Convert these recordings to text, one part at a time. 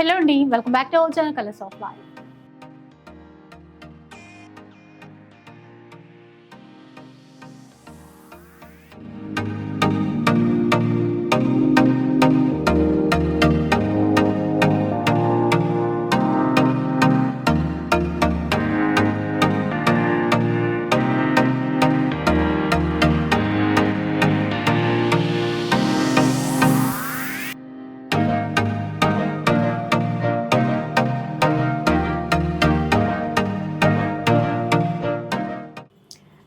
Hello అండి, welcome back to our channel colours of life.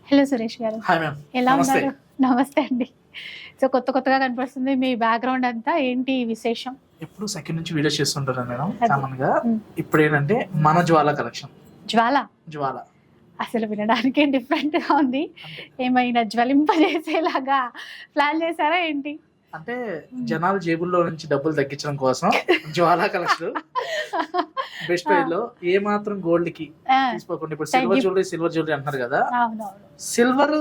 Hello Suresh గారు, hi ma'am. ఎలా నమస్తే. ఉన్నారు? నమస్తే అండి. సో కొత్తగా కనిపిస్తుంది మీ బ్యాక్గ్రౌండ్ అంతా, ఏంటి విశేషం? ఎప్పుడు సెకండ్ నుంచి వీడియోస్ చేస్తుంటాను మేడం అదే. కామన్ గా. ఇప్పుడు ఏంటంటే మన జ్వాల కలెక్షన్. జ్వాల జ్వాల అసలు వినడానికి డిఫరెంట్ గా ఉంది. ఏమైనా జ్వలింపజేసేలాగా ప్లాన్ చేశారా ఏంటి? అంటే జనాలు జేబుల్లో నుంచి డబ్బులు తగ్గించడం కోసం జ్వాల కలెక్షన్ బెస్ట్ ప్రైస్ లో ఏ మాత్రం గోల్డ్ కి ఆ, తీసుకోకుండా. ఇప్పుడు సిల్వర్ జ్యువెలరీ అంటున్నారు కదా, అవునవును. సిల్వర్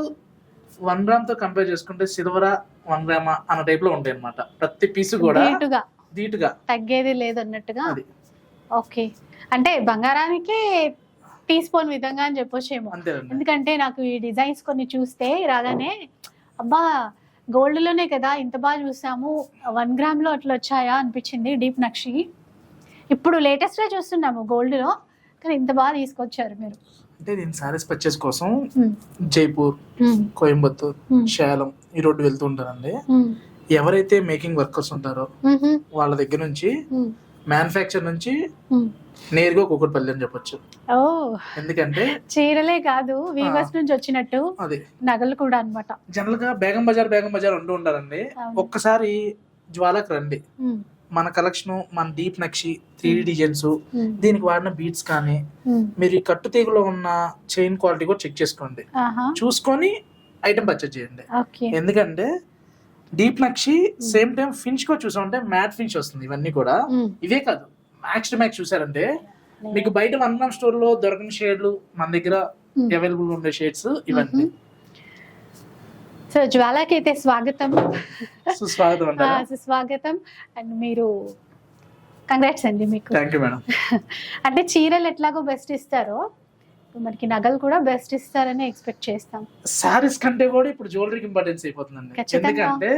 1 గ్రామ్ తో కంపేర్ చేసుకుంటే సిల్వర్ 1 గ్రామ్ అన్న టైప్ లో ఉంటాయి అనమాట. ప్రతి పీస్ కూడా ధీటుగా తగ్గేది లేదు అన్నట్టుగా. అది ఓకే, అంటే బంగారానికి తీసిపోని విధంగా అని చెప్పొచ్చేమో. అంతేనండి. ఎందుకంటే నాకు ఈ డిజైన్స్ కొన్ని చూస్తే రాగానే అబ్బా గోల్డ్ లోనే కదా ఇంత బాగా చూసాము, 1 గ్రామ్ లో అట్లా వచ్చాయా అనిపించింది. డీప్ నక్షి ఇప్పుడు లేటెస్ట్ గా చూస్తున్నాము గోల్డ్ లో, కానీ ఇంత బాగా తీసుకొచ్చారు మీరు. అంటే దీని సారీస్ పర్చేస్ కోసం జైపూర్, కోయంబత్తూర్, శాలం ఈ రోడ్డు వెళ్తూ ఉంటారండి. ఎవరైతే మేకింగ్ వర్కర్స్ ఉంటారో వాళ్ళ దగ్గర నుంచి మ్యానుఫ్యాక్చర్ నుంచి నేరుగా కుక్కట్పల్లి అని చెప్పొచ్చు. ఓ, ఎందుకంటే చీరలే కాదు వీవర్స్ నుంచి వచ్చినట్టు అది నగలు కూడా అన్నమాట. జనరల్ గా బేగం బజార్ అంటూ ఉంటారండి. ఒక్కసారి జ్వాలకు రండి, మన కలెక్షన్, మన డీప్ నక్షి 3D డిజైన్స్, దీనికి వాడిన బీట్స్ కానీ, మీరు ఈ కట్టు తీగలో ఉన్న చైన్ క్వాలిటీ కూడా చెక్ చేసుకోండి. చూసుకొని ఐటమ్ పర్చేజ్ చేయండి. ఓకే, ఎందుకంటే డీప్ నక్షి సేమ్ టైం ఫినిష్ కూడా చూసామంటే మ్యాట్ ఫినిష్ వస్తుంది. ఇవన్నీ కూడా ఇవే కాదు, మ్యాక్స్ టు మ్యాక్స్ చూసారంటే మీకు బయట 1 గ్రామ్ స్టోర్ లో దొరకని షేడ్లు మన దగ్గర అవైలబుల్ ఉండే షేడ్స్ ఇవన్నీ. సో జ్వాలకి అయితే స్వాగతం, సుస్వాగతం అంటారా? సుస్వాగతం. అండ్ మీరు కంగ్రాట్స్ అండి మీకు. Thank you madam. అంటే చీరలు ఎట్లాగో బెస్ట్ ఇస్తారో మనకి నగలు కూడా బెస్ట్ ఇస్తారని ఎక్స్పెక్ట్ చేస్తాం. సారీస్ కంటే కూడా ఇప్పుడు జ్యువెలరీకి ఇంపార్టెన్స్ అయిపోతుందండి. ఖచ్చితంగా. ఎందుకంటే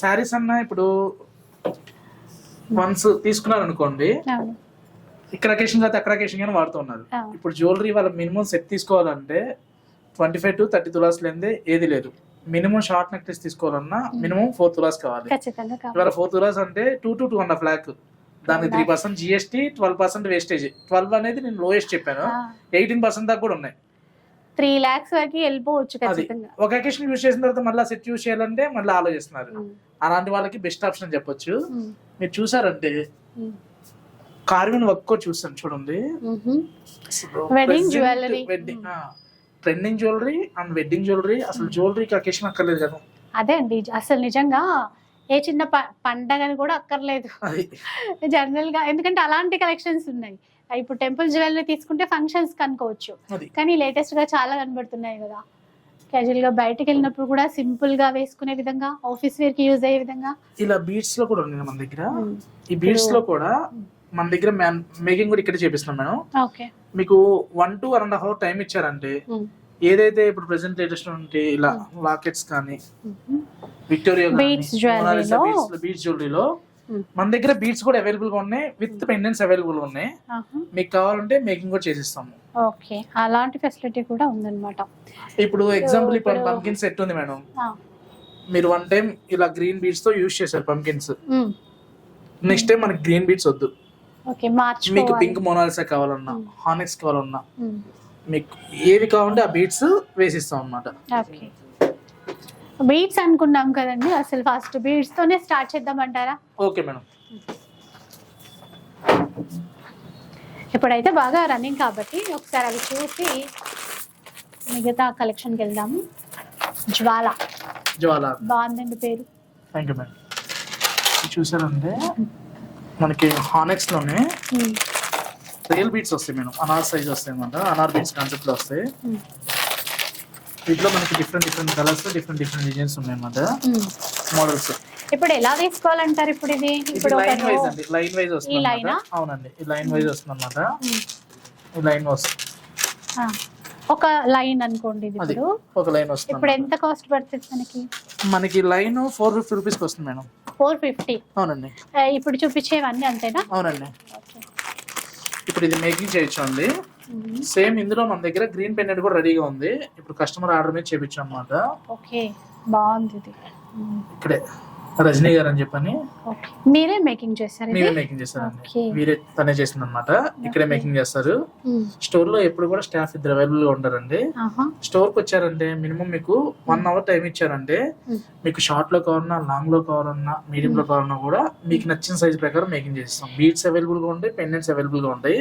సారీస్ అన్నా ఇప్పుడు వన్స్ తీసుకున్నారు అనుకోండి, అవును, ఇక్కడ అకేషన్ కాదు అక్కడ అకేషన్ కానీ వాడుతూ ఉన్నారు. అవును. ఇప్పుడు జ్యువెలరీ వాళ్ళ మినిమం సెట్ తీసుకోవాలంటే 25 to 30 తులాస్ లేదే ఏది లేదు. మినిమం షార్ట్ నెక్లెస్ తీసుకోవాలన్నా మినిమం 4 తులాస్ కావాలి. ఖచ్చితంగా కావాలి. ఇవాళ 4 తులాస్ అంటే 2 to 2.5 lakh. దానికి 3% GST, 12% వేస్టేజ్. 12 అనేది నేను లోయెస్ట్ చెప్పాను, 18% దాకా కూడా ఉన్నాయి. 3 lakhs వరకు వెళ్ళిపోవచ్చు ఖచ్చితంగా. ఒక అకేషన్ యూజ్ చేసిన తర్వాత మళ్ళీ సెట్ యూజ్ చేయాలంటే మళ్ళీ ఆలోచిస్తున్నారు. అలాంటి వాళ్ళకి బెస్ట్ ఆప్షన్ అని చెప్పొచ్చు. మీరు చూసారంటే కార్విన్ వర్క్ కూడా చూస్తాను చూడండి. Wedding jewellery, trending jewellery and wedding jewellery. అసలు జ్యువెలరీకి అకేషన్ అక్కర్లేదు కదా. అదే అండి, అసలు నిజంగా ఏ చిన్న పండగని కూడా అక్కర్లేదు జనరల్ గా. ఎందుకంటే అలాంటి కలెక్షన్స్ ఉన్నాయి. ఇప్పుడు టెంపుల్ జ్యువెలరీ తీసుకుంటే ఫంక్షన్స్ కనుకోవచ్చు, కానీ లేటెస్ట్ గా చాలా కనబడుతున్నాయి కదా. క్యాజువల్ గా బయటకు వెళ్ళినప్పుడు కూడా సింపుల్ గా వేసుకునే విధంగా, ఆఫీస్ వేర్ కి యూజ్ అయ్యే విధంగా ఇలా బీడ్స్ లో కూడా ఉన్నాయి మన దగ్గర. ఈ బీడ్స్ లో కూడా మన దగ్గర మేకింగ్ కూడా ఇక్కడ చేపిస్తున్నాం మేడం. ఓకే, మీకు 1 to 1.5 hours టైం ఇచ్చారంటే ఏదైతే ఇప్పుడు ప్రెసెంట్ లేటెస్ట్ ఉంటే ఇలా లాకెట్స్ కానీ, విక్టోరియా బీడ్స్ జ్యువెలరీలో మన దగ్గర బీడ్స్ కూడా అవైలబుల్ గా ఉన్నాయి, విత్ పెండెంట్స్ అవైలబుల్ ఉన్నాయి. మీకు కావాలంటే మేకింగ్ కూడా చేసిస్తాము. ఓకే, అలాంటి ఫెసిలిటీ కూడా ఉందన్నమాట. ఇప్పుడు ఎగ్జాంపుల్ ఇప్పుడు పంకిన్ సెట్ ఉంది మేడం. మీరు 1 time ఇలా గ్రీన్ బీడ్స్ తో యూజ్ చేశారు పంకిన్స్, నెక్స్ట్ టైం మనకి గ్రీన్ బీడ్స్ వద్దు. మీకు పింక్ మోనాలిసా కావాలన్నా, హానెక్స్ కావాలన్నా, మీకు ఏవి కావాలంటే ఆ బీడ్స్ వేసిస్తాం అన్నమాట. ఓకే, బీడ్స్ అనుకున్నాం కదండి, అసలు ఫస్ట్ బీడ్స్ తోనే స్టార్ట్ చేద్దామంటారా? Okay madam. ఇప్పుడైతే బాగా రన్నింగ్ కాబట్టి ఒకసారి అవి చూసి మిగతా కలెక్షన్కి వెళ్దాము. జ్వాల బాగుందండి పేరు. Thank you madam. చూసారంటే మనకి హానెక్స్ లోనే రియల్ బీట్స్ వస్తాయి మేడం, అనార్ సైజ్ వస్తాయి అన్నమాట. అనార్ బీట్స్ కాన్సెప్ట్ లో వస్తాయి. వీటిలో మనకి డిఫరెంట్ కలర్స్, డిఫరెంట్ డిజైన్స్ ఉన్నాయి అన్నమాట. మోడల్స్ ఇప్పుడు ఎలా తీసుకోవాలంటారు ఇప్పుడు ఇది ఇప్పుడు ఒక లైన్ వైజ్ row- అండి, లైన్ వైజ్ ఈ వస్తుంది లైనా? అన్నమాట. అవునండి, ఈ లైన్ వైజ్ వస్తుంది అన్నమాట. ఈ లైన్ వస్తుంది, ఆ, ఒక లైన్ అనుకోండి ఇది అది ఇప్పుడు ఒక లైన్ వస్తుంది. ఇప్పుడు ఎంత కాస్ట్ పడుతుంది మనకి? మనకి లైన్ 450 రూపీస్కి వస్తుంది మేడం. 450. అవునండి ఇప్పుడు చూపించేవన్నీ అంతేనా? అవునండి. ఓకే. ఇప్పుడు ఇది మేకింగ్ చేయొచ్చు అండి. సేమ్ ఇందులో మన దగ్గర గ్రీన్ పెన్నెట్ కూడా రెడీగా ఉంది. ఇప్పుడు కస్టమర్ ఆర్డర్ మీద చేపించాం అన్నమాట. ఓకే, బాగుంది ఇది. ఇక్కడే రజనీ గారు అని చెప్పని ఓకే, మీరే మేకింగ్ చేస్తారు మీరే ఇది? మేకింగ్ చేస్తారండి. Okay. వీరే తనే చేసింది అనమాట. ఇక్కడే Okay. మేకింగ్ చేస్తారు. మ్మ్. స్టోర్ లో ఎప్పుడు కూడా స్టాఫ్ ఇద్దరు అవైలబుల్ గా ఉంటారండి. ఆహా. స్టోర్ కి వచ్చారంటే మినిమం మీకు 1 అవర్ టైం ఇచ్చారంటే మ్మ్. మీకు షార్ట్ లో కావాలన్నా, లాంగ్ లో కావాలన్నా, మీడియం లో కావాలన్నా కూడా మీకు నచ్చిన సైజ్ ప్రకారం మేకింగ్ చేస్తాం. బీడ్స్ అవైలబుల్ గా ఉంటాయి, పెండెంట్స్ అవైలబుల్ గా ఉంటాయి.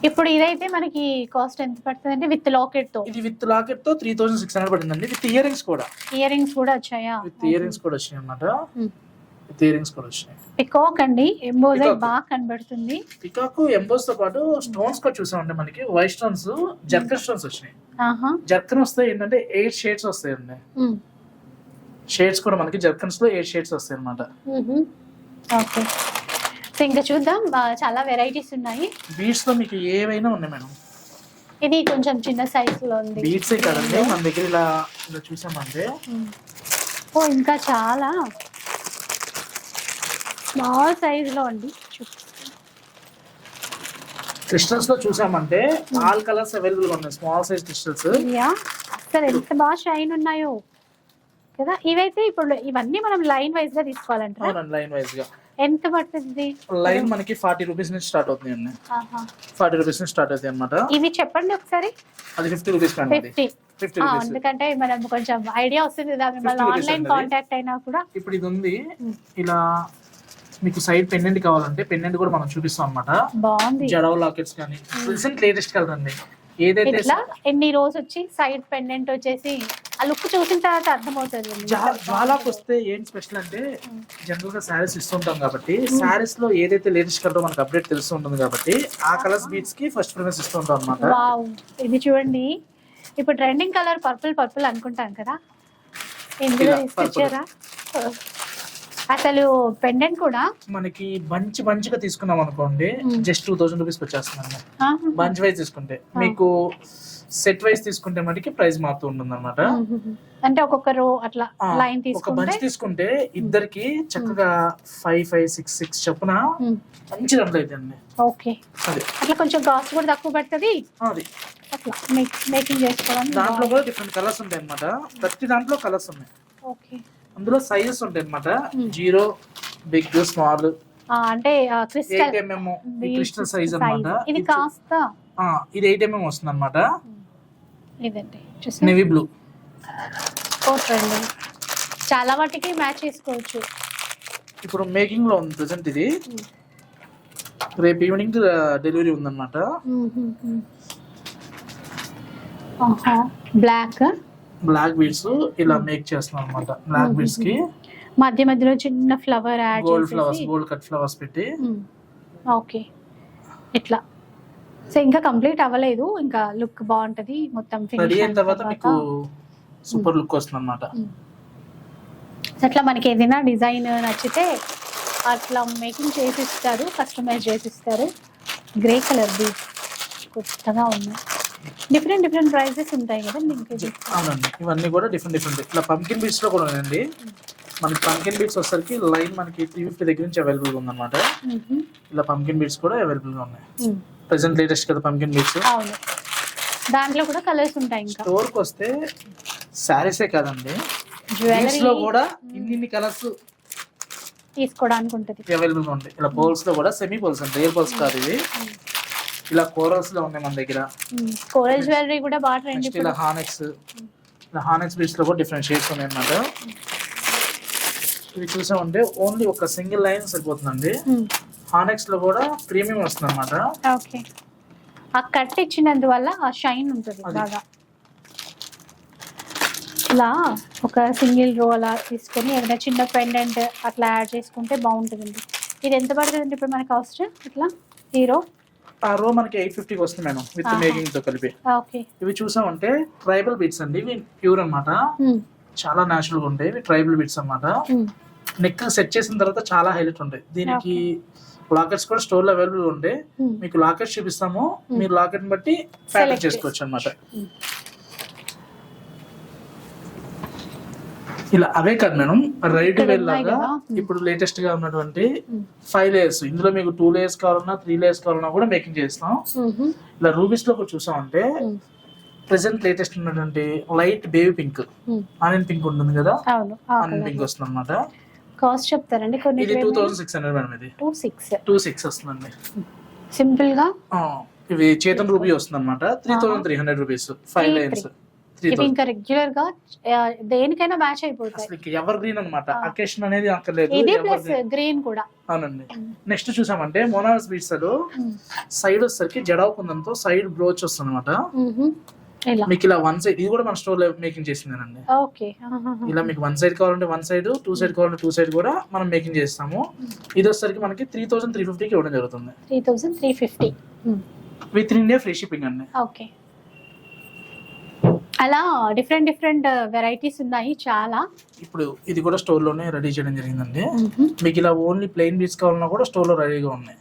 ఇప్పుడు ఇదైతే మనకి కాస్ట్ ఎంత పడుతుంది అంటే విత్ లాకెట్ తో? ఇది విత్ లాకెట్ తో 3600 పడిందండి. విత్ ఇయర్ రింగ్స్ కూడా, ఇయర్ రింగ్స్ కూడా వచ్చాయా? విత్ ఇయర్ రింగ్స్ కూడా వచ్చినాయి అన్నమాట. మ్మ్. విత్ ఇయర్ రింగ్స్ కూడా వచ్చినాయి. పికాక్ అండి, ఎంబోజ్ Peacock. బాగా కనబడుతుంది. పికాక్ ఎంబోస్ తో పాటు స్టోన్స్ కూడా చూసామంటే మనకి వైట్ స్టోన్స్, జర్కన్ స్టోన్స్ వచ్చినాయి. ఆహా. జర్కన్ వస్తే ఏంటంటే 8 షేడ్స్ వస్తాయండి. మ్మ్. షేడ్స్ కూడా మనకి జర్కన్స్ లో 8 షేడ్స్ వస్తాయి అన్నమాట. మ్మ్. ఓకే, సో ఇంకా చూద్దాం. చాలా వెరైటీస్ ఉన్నాయి. బీడ్స్ లో మీకు ఏవైనా ఉన్నాయి మేడం. ఇది కొంచెం చిన్న సైజ్ లో ఉంది. బీడ్సే కదండి మన దగ్గర ఇలా ఇలా చూసామంటే ఓ ఇంకా చాలా స్మాల్ సైజ్ లో అండి. క్రిస్టల్స్ లో చూసామంటే ఆల్ కలర్స్ అవైలబుల్ గా ఉన్నాయి. Small size crystals. ఇయా అసలు ఎంత బాగా షైన్ ఉన్నాయో కదా. ఇవైతే ఇప్పుడు ఇవన్నీ మనం లైన్ వైజ్ గా తీసుకోవాలంటారా? అవునండి, లైన్ వైజ్ గా. ఎంత పడుతుంది? లైన్ మనకి 40 రూపీస్ నుంచి స్టార్ట్ అవుతుంది అండి. ఆహా. 40 రూపీస్ నుంచి స్టార్ట్ అవుతాయి అన్నమాట. ఇవి చెప్పండి ఒకసారి. అది 50 రూపీస్ అండి. 50. 50 రూపీస్. ఎందుకంటే మనం కొంచెం ఐడియా వస్తుంది కదా, మిమ్మల్ని 50 rupees ఆన్లైన్ అండి. కాంటాక్ట్ అయినా కూడా. ఇప్పుడు ఇది ఉంది, ఇలా మీకు సైడ్ పెండెంట్ కావాలంటే పెండెంట్ కూడా మనం చూపిస్తాం అన్నమాట. బాగుంది. జడవ లాకెట్స్ కానీ రీసెంట్ లేటెస్ట్ కలర్ అండి. ఏదైతే ఇట్లా ఎన్ని రోజు వచ్చి సైడ్ పెండెంట్ వచ్చేసి ఆ లుక్ చూసిన తర్వాత అర్థమవుతుంది. జ్వాలాకి వస్తే ఏం స్పెషల్ అంటే జనరల్ గా శారీస్ ఇస్తుంటాం కాబట్టి శారీస్ లో ఏదైతే లేటెస్ట్ కలర్ మనకు అప్డేట్ తెలుస్తూ ఉంటుంది కాబట్టి ఆ కలర్స్ బీట్స్ కి ఫస్ట్ ప్రిఫరెన్స్ ఇస్తుంటాం అన్నమాట. వావ్, ఇది చూడండి. ఇప్పుడు ట్రెండింగ్ కలర్ పర్పుల్ అనుకుంటాం కదా, ఇందులో ఇలా తీసుకొచ్చారా? అసలు పెండెంట్ కూడా మనకి బంచ్గా తీసుకున్నాం అనుకోండి జస్ట్ 2000 రూపీస్ వచ్చేస్తుంది. బంచ్ వైజ్ తీసుకుంటే మీకు సెట్ వైజ్ తీసుకుంటే మనకి ప్రైస్ మారుతూ ఉంటుంది అనమాట. అంటే ఒక్కొక్క రో అట్లా లైన్ ఒక తీసుకుంటే బంచ్ తీసుకుంటే ఇద్దరికి చక్కగా 5, 5, 6, 6 చొప్పున మంచి రంగులు అయితే అండి. ఓకే, అది అట్లా కొంచెం కాస్ట్ కూడా తక్కువ పడుతుంది. అది అట్లా మేకింగ్ చేసుకోవడానికి దాంట్లో కూడా డిఫరెంట్ కలర్స్ ఉంటాయి అనమాట. ప్రతి దాంట్లో కలర్స్ ఉన్నాయి. ఓకే, అందులో సైజెస్ ఉంటాయి అనమాట. 0, బిగ్, స్మాల్, అంటే క్రిస్టల్ 8mm ఈ క్రిస్టల్ సైజ్ అన్నమాట. ఇది కాస్త ఇది 8mm వస్తుంది అనమాట. ఇదండి నేవీ బ్లూ. ట్రెండింగ్, చాలా వాటికి మ్యాచ్ చేసుకోవచ్చు. ఇప్పుడు మేకింగ్ లో ఉంది ప్రెసెంట్. ఇది రేపు ఈవినింగ్ డెలివరీ ఉందన్నమాట. బ్లాక్ బీడ్స్ ఇలా మేక్ చేస్తున్నాం అనమాట. బ్లాక్ బీడ్స్ కి మధ్య మధ్యలో చిన్న flower add gold flowers, gold cut flowers పెట్టి. ఓకే, ఇట్లా. సో ఇంకా కంప్లీట్ అవ్వలేదు, ఇంకా లుక్ బాగుంటది మొత్తం రెడీ అయిన తర్వాత మీకు సూపర్ లుక్ వస్తుంది అనమాట. అట్లా మనకి ఏదైనా డిజైన్ నచ్చితే అట్లా మేకింగ్ చేసిస్తారు, కస్టమైజ్ చేసిస్తారు. గ్రే కలర్ బీడ్స్ కొత్తగా ఉన్నాయి. డిఫరెంట్ ప్రైజెస్ ఉంటాయి కదా మీకు? అవునండి, ఇవన్నీ కూడా డిఫరెంట్. ఇట్లా పంకిన్ బీడ్స్ లో కూడా ఉన్నాయండి. మనకి పంకిన్ బీడ్స్ వచ్చేసరికి లైన్ మనకి 350 దగ్గర నుంచి అవైలబుల్ గా ఉందన్నమాట. ఇలా పంకిన్ బీడ్స్ కూడా అవైలబుల్ గా ఉన్నాయి. ప్రెసెంట్ లేటెస్ట్ కదా పంకిన్ బీడ్స్. అవును, దాంట్లో కూడా కలర్స్ ఉంటాయి. ఇంకా స్టోర్ కి వస్తే శారీసే కాదండి, జ్యువెలరీ లో కూడా ఇన్ని కలర్స్ తీసుకోవడానికి ఉంటుంది, అవైలబుల్ గా ఉంటాయి. ఇలా పోల్స్ లో కూడా సెమీ పోల్స్ అంటే ఎయిర్ పోల్స్ కాదు ఇవి. ఇలా కోరల్స్ లో ఉన్నాయి మన దగ్గర. కోరల్ జ్యువెలరీ కూడా బాగా ట్రెండ్. ఇలా హానెక్స్ బీడ్స్ లో కూడా డిఫరెంట్ షేడ్స్ ఉన్నాయి అన్నమాట. ఇవి చూసామంటే ఓన్లీ ఒక సింగిల్ లైన్ సరిపోతుందండి. హానెక్స్ లో కూడా ప్రీమియం వస్తుంది అన్నమాట. ఓకే, ఆ కట్ ఇచ్చినందువల్ల ఆ షైన్ ఉంటుంది బాగా. ఇలా ఒక సింగిల్ రో అలా తీసుకొని ఏదైనా చిన్న పెండెంట్ అట్లా యాడ్ చేసుకుంటే బాగుంటుందండి. ఇది ఎంత పడుతుందండి ఇప్పుడు మన కాస్ట్? ఇట్లా ఈ రో ఆ రో మనకి 850 వస్తుంది మేడం, విత్ మేకింగ్ తో కలిపి. ఓకే, ఇవి చూసామంటే ట్రైబల్ బీడ్స్ అండి. ఇవి ప్యూర్ అన్నమాట, చాలా న్యాచురల్ గా ఉంటాయి. ఇవి ట్రైబల్ బీడ్స్ అన్నమాట. నెక్ సెట్ చేసిన తర్వాత చాలా హైలైట్ ఉంటాయి. దీనికి లాకెట్స్ కూడా స్టోర్ లో అవైలబుల్ ఉండే, మీకు లాకెట్స్ చూపిస్తాము, మీరు లాకెట్ బట్టి ప్యాటర్న్ చేసుకోవచ్చు అన్నమాట. ఇలా అవే కాదు మేడం, రైట్ వేల్ లాగా ఇప్పుడు లేటెస్ట్ గా ఉన్నటువంటి 5 లేయర్స్, ఇందులో మీకు 2 లేయర్స్ కావాలన్నా 3 లేయర్స్ కావాలన్నా కూడా మేకింగ్ చేస్తాం. ఇలా రూబీస్ లో కూడా చూసామంటే ప్రెసెంట్ లేటెస్ట్ ఉన్నటువంటి light baby pink, onion pink ఉంటుంది కదా, ఆనియన్ పింక్ వస్తుంది అనమాట. కాస్ట్ చెప్తారండి? ఇది 2600 మేడం. ఇది 26 వస్తుందండి. సింపుల్ గా ఇవి చేతన్ రూబీ వస్తుంది అనమాట. 3300 రూపీస్ 5 లైన్స్. ఇవి ఇంకా రెగ్యులర్ గా దేనికైనా మ్యాచ్ అయిపోతాయి. ఎవర్ గ్రీన్ అనమాట, అకేషన్ అనేది అక్కర్లేదు. ఇది ప్లస్ గ్రీన్ కూడా. అవునండి. నెక్స్ట్ చూసామంటే మోనాస్ బీట్స్ లో సైడ్ వచ్చేసరికి జడావు కుందంతో సైడ్ బ్రోచ్ వస్తుంది అనమాట. మీకు ఇలా 1 సైడ్, ఇది కూడా మన స్టోర్ లో మేకింగ్ చేసిందేనండి. ఇలా మీకు 1 సైడ్ కావాలంటే 1 సైడ్, 2 సైడ్ కావాలంటే 2 సైడ్ కూడా మనం మేకింగ్ చేస్తాము. ఇది వచ్చేసరికి మనకి 3350 కి ఇవ్వడం జరుగుతుంది. 3350 with in India free shipping అండి. ఓకే. అలా డిఫరెంట్ వెరైటీస్ ఉన్నాయి చాలా. ఇప్పుడు ఇది కూడా స్టోర్ లోనే రెడీ చేయడం జరిగిందండి. మీకు ఇలా ఓన్లీ ప్లెయిన్ బీట్స్ కావాలన్నా కూడా స్టోర్ లో రెడీగా ఉన్నాయి.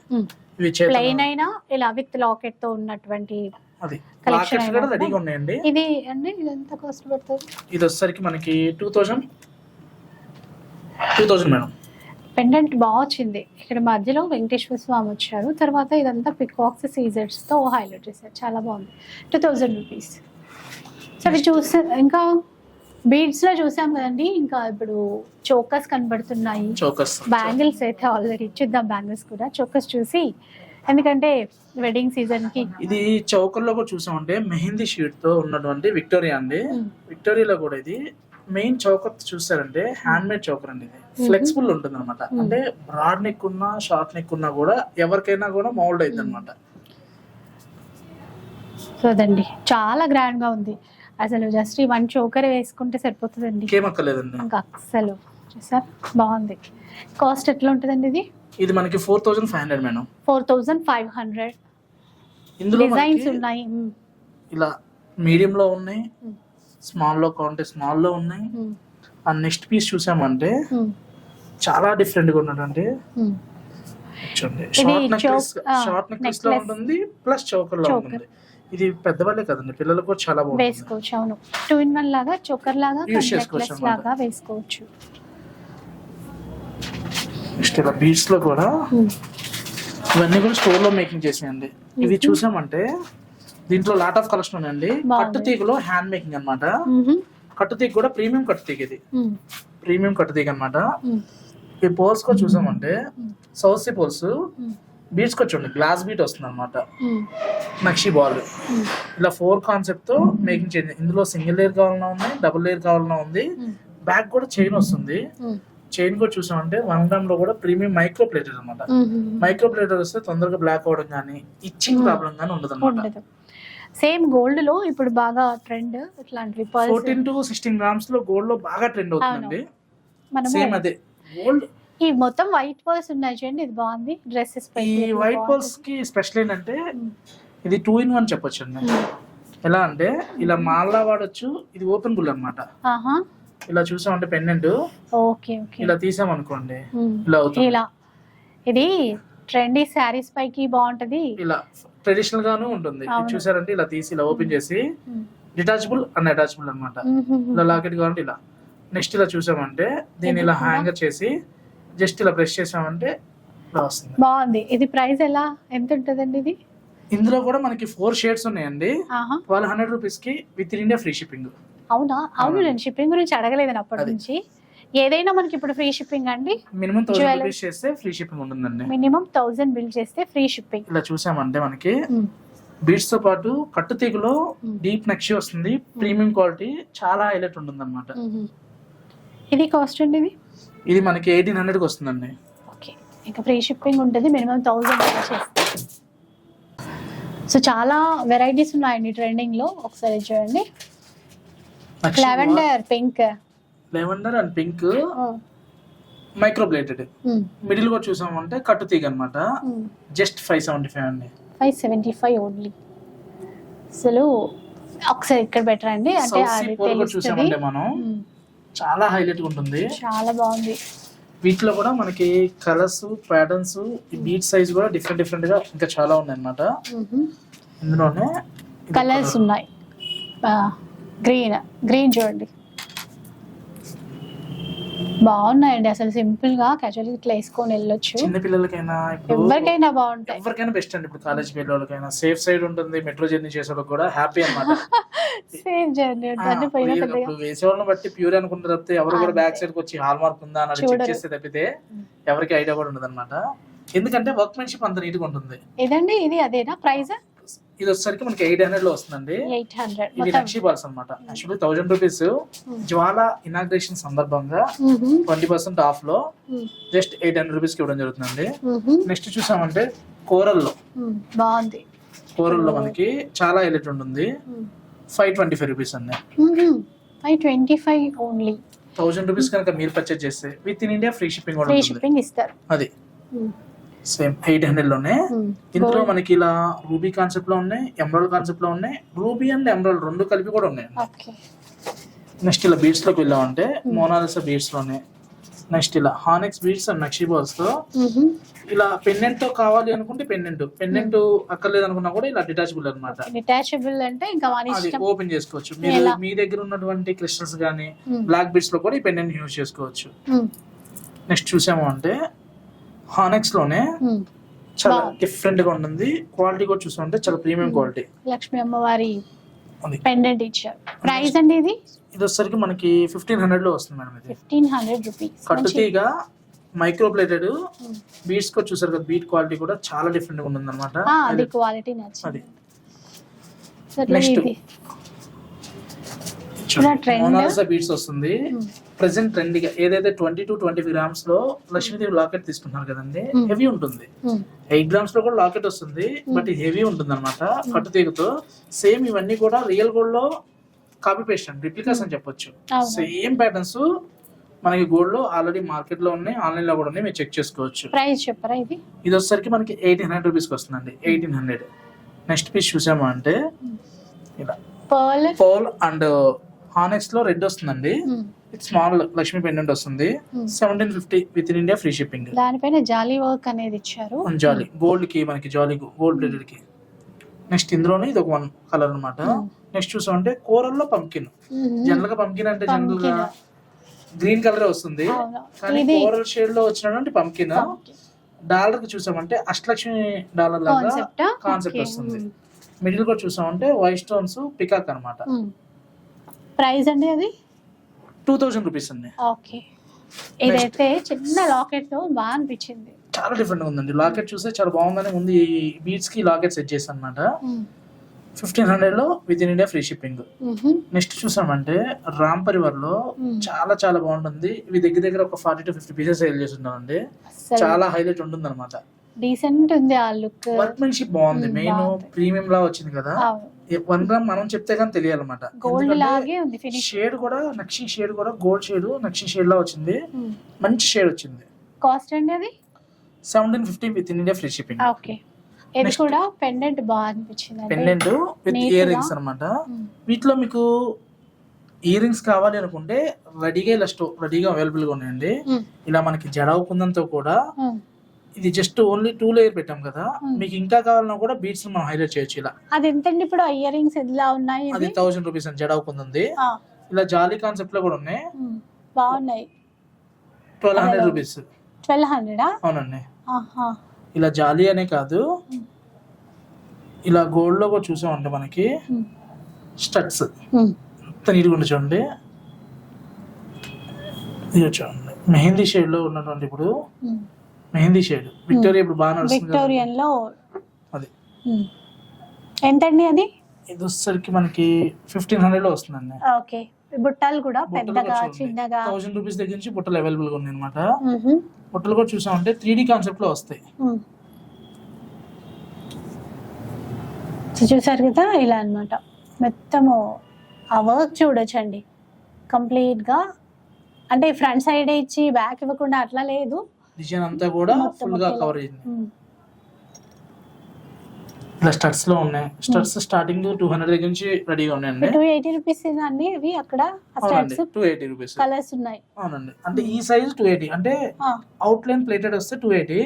ఇవి ప్లెయిన్ అయినా ఇలా విత్ లాకెట్ తో ఉన్నటువంటి అది లాకెట్స్ కూడా రెడీగా ఉన్నాయండి. ఇది అండి ఇది ఎంత కాస్ట్ పడుతుంది? ఇది వచ్చేసరికి మనకి 2000 మేడం. పెండెంట్ బాగా వచ్చింది. ఇక్కడ మధ్యలో వెంకటేశ్వర స్వామి వచ్చారు, తర్వాత ఇదంతా పికాక్స్ సీజర్స్ తో హైలైట్ చేశారు. చాలా బాగుంది. 2000 రూపీస్. సరే చూసా, ఇంకా బీడ్స్ లో చూసాం కదండి, ఇంకా ఇప్పుడు చోకస్ కనబడుతున్నాయి. బ్యాంగిల్స్ అయితే ఆల్రెడీ చూద్దాం, బ్యాంగిల్స్ కూడా. చోకస్ చూసి, ఎందుకంటే వెడ్డింగ్ సీజన్ కి. ఇది చౌకల్లో కూడా చూసామంటే మెహందీ షీట్ తో ఉన్నటువంటి విక్టోరియా అండి. విక్టోరియాలో కూడా ఇది మెయిన్ చౌకర్ చూసారంటే హ్యాండ్ మేడ్ చౌకర్ అండి. ఇది ఫ్లెక్సిబుల్ ఉంటుంది అనమాట. అంటే బ్రాడ్ నెక్ ఉన్నా షార్ట్ నెక్ ఉన్నా కూడా ఎవరికైనా కూడా మౌల్డ్ అయింది అనమాట. సో అదండి చాలా గ్రాండ్ గా ఉంది. అసలు జస్ట్ 1 చోకర్ వేసుకుంటే సరిపోతుందండి, ఇంకా అసలు చూసారు బాగుంది. కాస్ట్ ఎట్లా ఉంటుందండి ఇది? ఇది మనకి 4500 మేడం. 4500. ఇందులో డిజైన్స్ ఉన్నాయి. ఇలా మీడియం లో ఉన్నాయి, స్మాల్ లో కావాలంటే స్మాల్ లో ఉన్నాయి. ఆ నెక్స్ట్ పీస్ చూసామంటే చాలా డిఫరెంట్ గా ఉన్నటువంటి షార్ట్ నెక్లెస్ లో ఉంటుంది, ప్లస్ చౌకర్ లో ఉంటుంది. ఇది పెద్దవాళ్ళే కదండి, పిల్లలు కూడా చాలా బాగుంది వేసుకోవచ్చు. అవును, 2-in-1 లాగా చోకర్ లాగా నెక్లెస్ లాగా వేసుకోవచ్చు. నెక్స్ట్ ఇలా బీడ్స్ లో కూడా ఇవన్నీ కూడా స్టోర్ లో మేకింగ్ చేసేయండి. ఇది చూసామంటే దీంట్లో లాట్ ఆఫ్ కలెక్షన్ ఉన్నాయండి. కట్టు తీగలో హ్యాండ్ మేకింగ్ అన్నమాట. కట్టు తీగ కూడా ప్రీమియం కట్టు తీగ, ఇది ప్రీమియం కట్టు తీగ అన్నమాట. ఈ పోల్స్ కూడా చూసామంటే సౌసీ పోల్స్, బీట్స్ కూడా చూడండి గ్లాస్ బీట్ వస్తుంది అనమాట. నక్షి బాల్ ఇలా 4 కాన్సెప్ట్ తో మేకింగ్ చేయండి. ఇందులో సింగిల్ లేయర్ కావాలన్నా ఉంది, డబుల్ లేయర్ కావాలన్నా ఉంది. బ్యాక్ కూడా చైన్ వస్తుంది. చైన్ కూడా చూసామంటే 1 గ్రామ్ లో కూడా ప్రీమియం మైక్రో ప్లేటర్ అనమాట. మైక్రో ప్లేటర్ వస్తే తొందరగా బ్లాక్ అవడం కానీ ఇచ్చింగ్ ప్రాబ్లం కానీ ఉండదు అనమాట. సేమ్ గోల్డ్ లో ఇప్పుడు బాగా ట్రెండ్ ఇట్లాంటివి 14 to 16 గ్రామ్స్ లో గోల్డ్ లో బాగా ట్రెండ్ అవుతుందండి. సేమ్ అదే గోల్డ్. ఈ మొత్తం వైట్ పర్ల్స్ ఉన్నాయి చూడండి, ఇది బాగుంది. డ్రెస్సెస్ పై ఈ వైట్ పర్ల్స్ కి స్పెషల్ ఏంటంటే ఇది 2-in-1 చెప్పొచ్చు అండి. ఎలా అంటే ఇలా మాల్లా వాడొచ్చు, ఇది ఓపెన్ బుల్ అన్నమాట. ఇలా చూసామంటే పెండెంట్ ఇలా తీసాం అనుకోండి ఇలా అవుతుంది. ఇలా ఇది ట్రెండీ శారీస్ పైకి బాగుంటది. ఇలా ట్రెడిషనల్ గాను ఉంటుంది. చూసారంటే ఇలా తీసి ఇలా ఓపెన్ చేసి డిటాచబుల్ అండ్ అటాచబుల్ అన్నమాట. ఇలా లాకెట్ కావాలంటే ఇలా. నెక్స్ట్ ఇలా చూసామంటే దీన్ని ఇలా హ్యాంగర్ చేసి జస్ట్ ఇలా ప్రెస్ చేసామంటే ఇలా వస్తుంది. బాగుంది. ఇది ప్రైస్ ఎలా ఎంత ఉంటుందండి? ఇది ఇందులో కూడా మనకి 4 షేడ్స్ ఉన్నాయండి. 1200 రూపీస్ కి with in India free shipping. అవునా? అవును, నేను షిప్పింగ్ గురించి అడగలేదు అప్పటి నుంచి. ఏదైనా మనకి ఇప్పుడు ఫ్రీ షిప్పింగ్ అండి. మినిమం 1000 రూపీస్ చేస్తే ఫ్రీ షిప్పింగ్ ఉంటుందండి. మినిమం 1000 బిల్ చేస్తే ఫ్రీ షిప్పింగ్. ఇలా చూసామంటే మనకి బీడ్స్ తో పాటు కట్టు తీగలో డీప్ నక్షి వస్తుంది. ప్రీమియం క్వాలిటీ చాలా హైలైట్ ఉంటుంది అనమాట. ఇది కాస్ట్ అండి? ఇది మనకి 1800 కి వస్తుందండి. ఓకే, ఇంకా ఫ్రీ షిప్పింగ్ ఉంటుంది. మినిమం 1000 బిల్ చేస్తే. సో చాలా వెరైటీస్ ఉన్నాయండి ట్రెండింగ్ లో. ఒకసారి చూడండి. Lavender pink, lavender and pink micro plated. Middle కూడా చూసామంటే కట్టు తీగ అన్నమాట. జస్ట్ 575 అండి. 575 ఓన్లీ. అసలు ఒకసారి ఇక్కడ బెటర్ అండి. అంటే చూసామంటే మనం చాలా హైలైట్ ఉంటుంది. చాలా బాగుంది. వీటిలో కూడా మనకి కలర్స్, ప్యాటర్న్స్, బీట్ సైజ్ కూడా డిఫరెంట్ గా ఇంకా చాలా ఉన్నాయి అన్నమాట. ఇందులోనే కలర్స్ ఉన్నాయి. గ్రీన్ చూడండి, బాగున్నాయండి. అసలు సింపుల్ గా క్యాజువల్ ఇట్లా వేసుకొని వెళ్ళొచ్చు. చిన్న పిల్లలకైనా ఎవరికైనా బాగుంటాయి. ఎవరికైనా బెస్ట్ అండి. ఇప్పుడు కాలేజ్ పిల్లలకైనా సేఫ్ సైడ్ ఉంటుంది. మెట్రో జర్నీ చేసేవాళ్ళకి కూడా హ్యాపీ అన్నమాట. సేఫ్ జర్నీ ఉంటుంది. వేసేవాళ్ళని బట్టి ప్యూర్ అనుకుంటారు తప్పితే ఎవరు కూడా బ్యాక్ సైడ్ వచ్చి హాల్ మార్క్ ఉందా అని చెక్ చేస్తే తప్పితే ఎవరికి ఐడియా కూడా ఉండదు అనమాట. ఎందుకంటే వర్క్మెన్షిప్ అంత నీట్ గా ఉంటుంది. ఇదండి ఇది అదేనా ప్రైస్? ఇది వచ్చేసరికి మనకి 800 లో వస్తుందండి. 800 ఇది నక్షి బాల్స్ అనమాట. యాక్చువల్లీ 1000 రూపీస్ జ్వాల ఇనాగ్రేషన్ సందర్భంగా 20% ఆఫ్ లో జస్ట్ 800 రూపీస్ కి ఇవ్వడం జరుగుతుందండి. నెక్స్ట్ చూసామంటే కోరల్లో బాగుంది. కోరల్లో మనకి చాలా హైలైట్ ఉంటుంది. 525 రూపీస్ అండి. 525 ఓన్లీ. 1000 రూపీస్ కనుక మీరు పర్చేజ్ చేస్తే with in India free shipping కూడా ఫ్రీ ఉంటుంది. షిప్పింగ్ ఇస్తారు. అది సేమ్ 800 లోనే. ఇందులో మనకి ఇలా రూబీ కాన్సెప్ట్ లో ఉన్నాయి, ఎమరాల్డ్ కాన్సెప్ట్ లో ఉన్నాయి. రూబీ అండ్ ఎమరాల్డ్ రెండు కలిపి కూడా ఉన్నాయి. నెక్స్ట్ ఇలా బీడ్స్ లోకి వెళ్ళామంటే మోనాలిసా బీడ్స్ లోనే. నెక్స్ట్ ఇలా హానెక్స్ బీడ్స్ అండ్ నక్షి బాల్స్ తో ఇలా పెండెంట్ తో కావాలి అనుకుంటే పెండెంట్ అక్కర్లేదు అనుకున్నా కూడా ఇలా డిటాచబుల్ అనమాట. డిటాచబుల్ అంటే ఇంకా అది ఓపెన్ చేసుకోవచ్చు. మీరు మీ దగ్గర ఉన్నటువంటి క్రిస్టల్స్ గానీ బ్లాక్ బీడ్స్ లో కూడా ఈ పెండెంట్ యూజ్ చేసుకోవచ్చు. నెక్స్ట్ చూసాము అంటే హానెక్స్ లోనే చాలా డిఫరెంట్ గా ఉంటుంది. క్వాలిటీ కూడా చూసామంటే చాలా ప్రీమియం క్వాలిటీ. లక్ష్మీ అమ్మవారి పెండెంట్ ఇచ్చారు. ప్రైస్ అండి ఇది వచ్చేసరికి మనకి 1500 లో వస్తుంది మేడం. ఇది 1500 రూపీస్. కట్టుతీగా మైక్రో ప్లేటెడ్ బీడ్స్ కూడా చూసారు కదా. బీట్ క్వాలిటీ కూడా చాలా డిఫరెంట్ గా ఉంటుంది అనమాట. అది క్వాలిటీ నచ్చింది. నెక్స్ట్ మోనాలిసా బీడ్స్ వస్తుంది. ప్రెసెంట్ ట్రెండ్ గా ఏదైతే 20 to 25 గ్రామ్స్ లో లక్ష్మీదేవి లాకెట్ తీసుకుంటున్నారు కదండి. హెవీ ఉంటుంది. 8 గ్రామ్స్ లో కూడా లాకెట్ వస్తుంది. బట్ హెవీ ఉంటుంది అనమాట. కట్టుతీగతో సేమ్ ఇవన్నీ కూడా రియల్ గోల్డ్ లో కాపీ పేస్ట్ అండి, రిప్లికాస్ అని చెప్పొచ్చు. సేమ్ ప్యాటర్న్స్ మనకి గోల్డ్ లో ఆల్రెడీ మార్కెట్ లో ఉన్నాయి, ఆన్లైన్ లో కూడా ఉన్నాయి. మీరు చెక్ చేసుకోవచ్చు. ప్రైస్ చెప్పరా? ఇది వచ్చేసరికి మనకి 1800 రూపీస్ కి వస్తుందండి. 1800. నెక్స్ట్ పీస్ చూసాము అంటే ఇలా పర్ల్ అండ్ హానెక్స్ లో రెడ్ వస్తుందండి. స్మాల్ లక్ష్మీ పెండెంట్ వస్తుంది. 1750 with in India free shipping. దానిపైన జాలీ వర్క్ అనేది ఇచ్చారు. జాలీ గోల్డ్ కి మనకి జాలీ గోల్డ్ ప్లేటెడ్ కి. నెక్స్ట్ ఇందులోనే ఇది ఒక 1 కలర్ అనమాట. నెక్స్ట్ చూసామంటే కోరల్లో పంకిన్. జనరల్ గా పంకిన్ అంటే జనరల్ గా గ్రీన్ కలర్ వస్తుంది. కానీ కోరల్ షేడ్ లో వచ్చినటువంటి పంకిన్ డాలర్ కి చూసామంటే అష్టలక్ష్మి డాలర్ లాగా కాన్సెప్ట్ వస్తుంది. మిడిల్ కూడా చూసామంటే వైట్ స్టోన్స్ పికాక్ అనమాట. ప్రైస్ అండి అది 2000 రూపీస్ అండి. ఓకే. ఇదైతే చిన్న లాకెట్ తో బాగా అనిపించింది. చాలా డిఫరెంట్ గా ఉందండి. లాకెట్ చూస్తే చాలా బాగుందని ముందు ఈ బీడ్స్ కి లాకెట్ సెట్ చేశాను అనమాట. 1500 లో with in India free shipping. Next చూసామంటే రామ్ పరివార్ లో చాలా చాలా బాగుంటుంది. ఇవి దగ్గర ఒక 40 to 50 పీసెస్ సేల్ చేస్తున్నామండి. చాలా హైలైట్ ఉంటుంది అనమాట. డీసెంట్ ఉంది ఆ లుక్. వర్క్మెన్షిప్ బాగుంది. మెయిన్ ప్రీమియం లా వచ్చింది కదా. 1 గ్రామ్ మనం చెప్తే కానీ తెలియాలన్నమాట. షేడ్ కూడా నక్షి షేడ్ కూడా గోల్డ్ షేడ్ నక్షి షేడ్ లా వచ్చింది. మంచి షేడ్ వచ్చింది. కాస్ట్ అండి అది 1750 with in India free shipping. Okay. ఇది కూడా పెండెంట్ బాగా అనిపించింది. పెండెంట్ విత్ ఇయర్ రింగ్స్ అన్నమాట. వీటిలో మీకు ఇయర్ రింగ్స్ కావాలి అనుకుంటే రెడీగా ఇలా రెడీగా అవైలబుల్ గా ఉన్నాయండి. ఇలా మనకి జడావు కుందంతో కూడా ఇది జస్ట్ ఓన్లీ 2 లేయర్ పెట్టాం కదా. మీకు ఇంకా కావాలన్నా కూడా బీడ్స్ మనం హైలైట్ చేయొచ్చు. ఇలా అది ఎంతండి ఇప్పుడు ఇయర్ రింగ్స్ ఎలా ఉన్నాయి? అది 1000 రూపీస్ అని జడావు కుంది. ఇలా జాలీ కాన్సెప్ట్ లో కూడా ఉన్నాయి. బాగున్నాయి. 1200 రూపీస్. 1200? అవునండి. ఇలా జాలీ అనే కాదు, ఇలా గోల్డ్ లో కూడా చూసామంటే మనకి స్టడ్స్ ఎంత నీట్గా ఉంది చూడండి. ఇది చూడండి మెహందీ షేడ్ లో ఉన్నటువంటి ఇప్పుడు మెహందీ షేడ్ విక్టోరియా ఇప్పుడు బాగా నడుస్తుంది. విక్టోరియన్ లో అది ఎంతండి అది? ఇది వచ్చేసరికి మనకి 1500 లో వస్తుందండి. ఓకే. బుట్టలు కూడా పెద్దగా చిన్నగా 1000 రూపీస్ దగ్గర నుంచి బుట్టలు అవైలబుల్ గా ఉన్నాయి అనమాట. బుట్టలు కూడా చూసామంటే 3D కాన్సెప్ట్ లో వస్తాయి. చూసారు కదా ఇలా అన్నమాట. మొత్తము ఆ వర్క్ చూడొచ్చండి కంప్లీట్ గా. అంటే ఫ్రంట్ సైడ్ ఇచ్చి బ్యాక్ ఇవ్వకుండా అట్లా లేదు. డిజైన్ అంతా కూడా ఫుల్ గా కవర్ అయింది. ఇలా స్టడ్స్ లో ఉన్నాయి. స్టడ్స్ స్టార్టింగ్ 200 దగ్గర నుంచి రెడీగా ఉన్నాయండి. 280 రూపీస్ అన్ని ఇవి అక్కడ స్టడ్స్ 280 రూపీస్ కలర్స్ ఉన్నాయి. అవునండి, అంటే ఈ సైజ్ 280, అంటే అవుట్ లైన్ ప్లేటెడ్ వస్తే 280,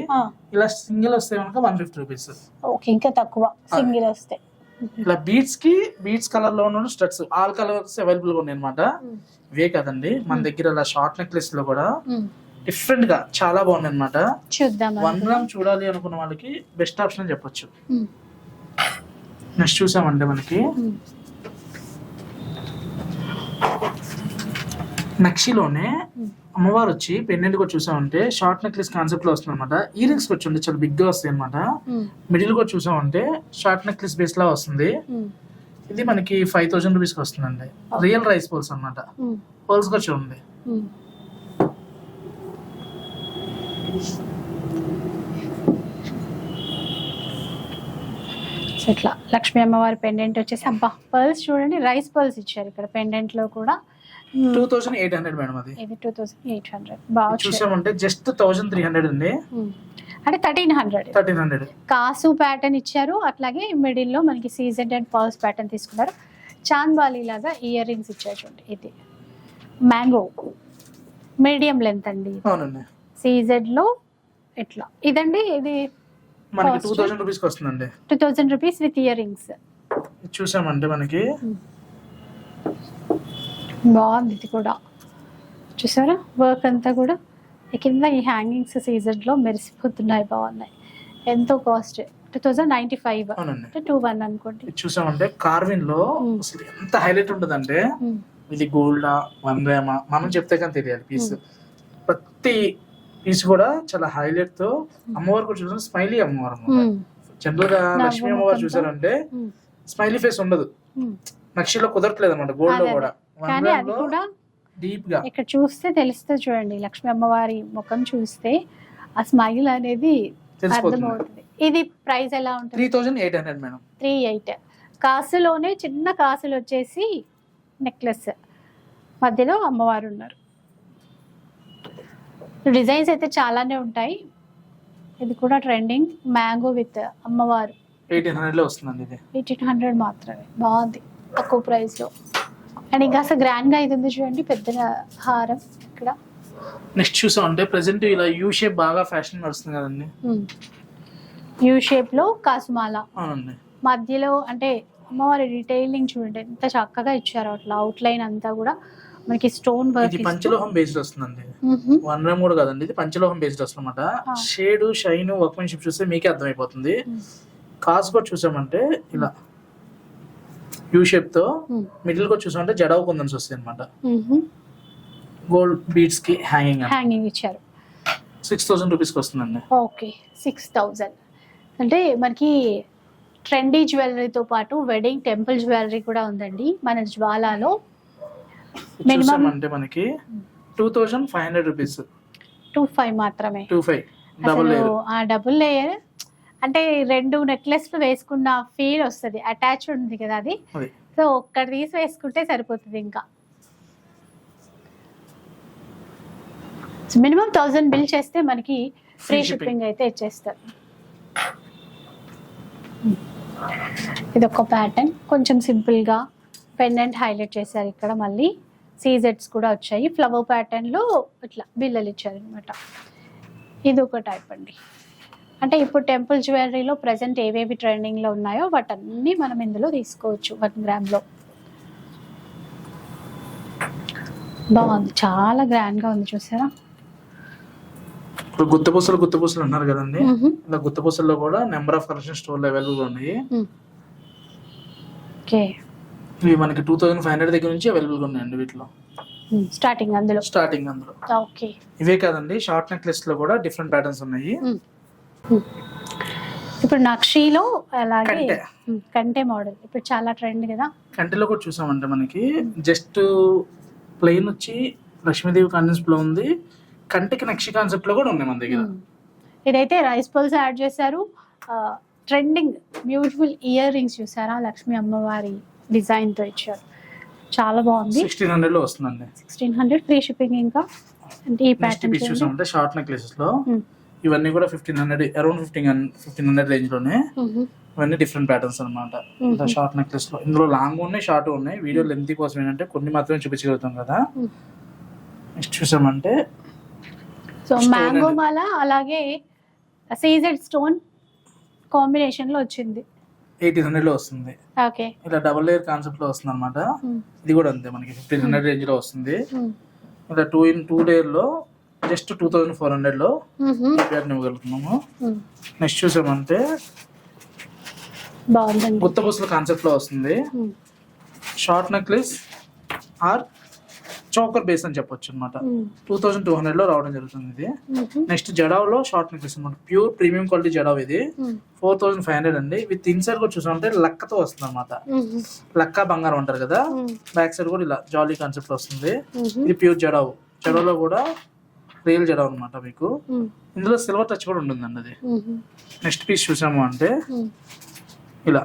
ఇలా సింగిల్ వస్తే కనుక 150 రూపీస్. ఓకే, ఇంకా తక్కువ సింగిల్ వస్తే. ఇలా బీట్స్ కలర్ లో ఉన్న స్టడ్స్ ఆల్ కలర్స్ అవైలబుల్ గా ఉన్నాయి అనమాట. ఇవే కదండి మన దగ్గర ఇలా షార్ట్ నెక్లెస్ లో కూడా డిఫరెంట్ గా చాలా బాగున్నాయి అనమాట. చూద్దాం. 1 గ్రామ్ చూడాలి అనుకున్న వాళ్ళకి బెస్ట్ ఆప్షన్ అని చెప్పొచ్చు. నెక్స్ట్ చూసామంటే మనకి నక్షిలోనే అమ్మవారు వచ్చి పెండెంట్ కూడా చూసామంటే షార్ట్ నెక్లెస్ కాన్సెప్ట్ లో వస్తుంది అనమాట. ఇయర్ రింగ్స్ వచ్చి ఉంటే చాలా బిగ్ గా వస్తాయి అనమాట. మిడిల్ కూడా చూసామంటే షార్ట్ నెక్లెస్ బేస్ లా వస్తుంది. ఇది మనకి 5000 రూపీస్ కి వస్తుందండి. రియల్ రైస్ పోల్స్ అనమాట. పోల్స్ కూడా చూడండి. ఇట్లా లక్ష్మీ అమ్మవారి పెండెంట్ వచ్చేసి అబ్బా పర్ల్స్ చూడండి, రైస్ పర్ల్స్ ఇచ్చారు ఇక్కడ పెండెంట్ లో కూడా. 2800 మేడం. అది ఇది 2800. బాగా చూసామంటే జస్ట్ 1300 అండి, అంటే 1300. కాసు ప్యాటర్న్ ఇచ్చారు. అట్లాగే మిడిల్ లో మనకి సీజెడ్ అండ్ పర్ల్స్ ప్యాటర్న్ తీసుకున్నారు. చాంద్బాలి లాగా ఇయర్ రింగ్స్ ఇచ్చారు చూడండి. ఇది మ్యాంగో మీడియం లెంత్ అండి. అవునండి, సీజెడ్ లో ఇట్లా ఇదండి. ఇది మనకి 2000 రూపీస్ కి వస్తుందండి. 2000 రూపీస్ విత్ ఇయర్ రింగ్స్. చూసామంటే మనకి బాగుంది. ఇది కూడా చూసారా వర్క్ అంతా కూడా కింద ఈ హ్యాంగింగ్స్ సీజెడ్ లో మెరిసిపోతున్నాయి, బాగున్నాయి. ఎంతో కాస్ట్ 2095, అంటే 21 అనుకోండి. చూసామంటే కార్విన్ లో అసలు ఎంత హైలైట్ ఉంటదంటే ఇది గోల్డ్ 1 గ్రామ్ మనం చెప్తే కానీ తెలియాలి పీస్. ప్రతి పీస్ కూడా చాలా హైలైట్ తో అమ్మవారు కూడా చూసారు. స్మైలీ అమ్మవారు. జనరల్ గా లక్ష్మీ అమ్మవారు చూసారంటే స్మైలీ ఫేస్ ఉండదు. నక్షిలో కుదరట్లేదు అనమాట. గోల్డ్ లో కూడా కానీ అది కూడా డీప్ గా ఇక్కడ చూస్తే తెలుస్తుంది చూడండి. లక్ష్మీ అమ్మవారి ముఖం చూస్తే ఆ స్మైల్ అనేది అర్థమవుతుంది. ఇది ప్రైస్ ఎలా ఉంటుంది? 3800 మేడం. 38. కాసులోనే చిన్న కాసులు వచ్చేసి నెక్లెస్ మధ్యలో అమ్మవారు ఉన్నారు. డిజైన్స్ అయితే చాలానే ఉంటాయి. ఇది కూడా ట్రెండింగ్ మ్యాంగో విత్ అమ్మవారు 1800 లో వస్తుందండి. ఇది 1800 మాత్రమే. బాగుంది, తక్కువ ప్రైస్ లో. అండ్ ఇంకా అసలు గ్రాండ్ గా ఇది ఉంది చూడండి, పెద్ద హారం ఇక్కడ. నెక్స్ట్ చూసామంటే ప్రెసెంట్ ఇలా యూ షేప్ బాగా ఫ్యాషన్ నడుస్తుంది కదండి. యూ షేప్ లో కాసుమాల. అవునండి. మధ్యలో అంటే అమ్మవారి డీటెయిలింగ్ చూడండి ఎంత చక్కగా ఇచ్చారో. అట్లా అవుట్ లైన్ అంతా కూడా మనకి స్టోన్ వర్క్. ఇది పంచలోహం బేస్డ్ వస్తుందండి. 1 గ్రామ్ కూడా కదండి, ఇది పంచలోహం బేస్డ్ వస్తుంది అనమాట. షేడ్ షైన్ వర్క్మెన్షిప్ చూస్తే మీకే అర్థమైపోతుంది. కాసు కూడా చూసామంటే ఇలా యూ షేప్ తో మిడిల్ కూడా చూసామంటే జడావు కుందన్స్ వస్తాయి అనమాట. గోల్డ్ బీడ్స్ కి హ్యాంగింగ్ ఇచ్చారు. 6000 రూపీస్ కి వస్తుందండి. ఓకే, 6000. అంటే మనకి ట్రెండీ జ్యువెలరీతో పాటు వెడ్డింగ్ టెంపుల్ జ్యువెలరీ కూడా ఉందండి మన జ్వాలాలో. మినిమం అంటే మనకి 2500 రూపీస్. 25 మాత్రమే. 25 డబుల్ లేయర్ అంటే 2 నెక్లెస్లు వేసుకున్న ఫీల్ వస్తుంది. అటాచ్ ఉంది కదా అది. సో ఒక్కటి తీసి వేసుకుంటే సరిపోతుంది. ఇంకా మినిమం 1000 బిల్ చేస్తే మనకి ఫ్రీ షిప్పింగ్ అయితే ఇచ్చేస్తారు. ఇది ఒక ప్యాటర్న్ కొంచెం సింపుల్ గా పెండెంట్ హైలైట్ చేశారు. ఇక్కడ మళ్ళీ సీజెట్స్ కూడా వచ్చాయి. ఫ్లవర్ ప్యాటర్న్ లో ఇట్లా బిల్లలు ఇచ్చారు అనమాట. ఇది ఒక టైప్ అండి. అంటే ఇప్పుడు టెంపుల్ జ్యువెలరీలో ప్రెసెంట్ ఏవేవి ట్రెండింగ్ లో ఉన్నాయో వాటన్నీ మనం ఇందులో తీసుకోవచ్చు. 1 గ్రామ్ లో బాగుంది, చాలా గ్రాండ్ గా ఉంది. చూసారా ఇప్పుడు గుత్తపూసలు ఉన్నారు కదండి. ఇలా గుత్తపూసల్లో కూడా నెంబర్ ఆఫ్ కలెక్షన్ స్టోర్లు అవైలబుల్ ఉన్నాయి. ఇవి మనకి 2500 దగ్గర నుంచి అవైలబుల్ గా ఉన్నాయండి. వీటిలో స్టార్టింగ్ అందులో. ఓకే, ఇవే కాదండి షార్ట్ నెక్లెస్ లో కూడా డిఫరెంట్ ప్యాటర్న్స్ ఉన్నాయి. ఇప్పుడు నక్షీలో అలాగే కంటే మోడల్ ఇప్పుడు చాలా ట్రెండ్ కదా. కంటెలో కూడా చూసామంటే మనకి జస్ట్ ప్లెయిన్ వచ్చి లక్ష్మీదేవి కాన్సెప్ట్ లో ఉంది. కంటికి నక్షి కాన్సెప్ట్ లో కూడా ఉన్నాయి మన దగ్గర. ఇదైతే రైస్ పల్స్ యాడ్ చేశారు. ట్రెండింగ్ బ్యూటిఫుల్ ఇయర్ రింగ్స్ చూసారా, లక్ష్మీ అమ్మవారి డిజైన్ తో ఇచ్చారు. చాలా బాగుంది. 1600 లో వస్తుందండి. 1600 ఫ్రీ షిప్పింగ్. ఇంకా అంటే ఈ ప్యాటర్న్ చూసామంటే షార్ట్ నెక్లెసెస్ లో ఇవన్నీ కూడా 1500 అరౌండ్ 1500 రేంజ్ లోనే. ఇవన్నీ డిఫరెంట్ ప్యాటర్న్స్ అనమాట. ఇలా షార్ట్ నెక్లెస్ లో ఇందులో లాంగ్ ఉన్నాయి, షార్ట్ ఉన్నాయి. వీడియో లెంత్ కోసం ఏంటంటే కొన్ని మాత్రమే చూపించగలుగుతాం కదా. నెక్స్ట్ చూసామంటే సో మ్యాంగో మాల, అలాగే సీజెడ్ స్టోన్ కాంబినేషన్ లో వచ్చింది. 1800 లో వస్తుంది. ఓకే, ఇలా డబుల్ లేయర్ కాన్సెప్ట్ లో వస్తుంది అనమాట. ఇది కూడా అంతే మనకి 1500 రేంజ్ లో వస్తుంది. ఇలా 2 లేయర్ లో జస్ట్ 2400 లో ఇవ్వగలుగుతున్నాము. నెక్స్ట్ చూసామంటే బాగుందండి, గుత్త పూసల కాన్సెప్ట్ లో వస్తుంది. Short necklace or choker base అని చెప్పొచ్చు అనమాట. 2200 లో రావడం జరుగుతుంది ఇది. నెక్స్ట్ జడావ్లో షార్ట్ నెక్లెస్ అనమాట, ప్యూర్ ప్రీమియం క్వాలిటీ జడావ్ ఇది. 4500 అండి. విత్ ఇన్సైడ్ కూడా చూసామంటే లక్కతో వస్తుంది అనమాట. లక్క బంగారం అంటారు కదా. బ్యాక్ సైడ్ కూడా ఇలా జాలీ కాన్సెప్ట్ లో వస్తుంది. ఇది ప్యూర్ జడావ్. జడావ్లో కూడా రియల్ జడావ్ అనమాట మీకు. ఇందులో సిల్వర్ టచ్ కూడా ఉంటుందండి అది. నెక్స్ట్ పీస్ చూసాము అంటే ఇలా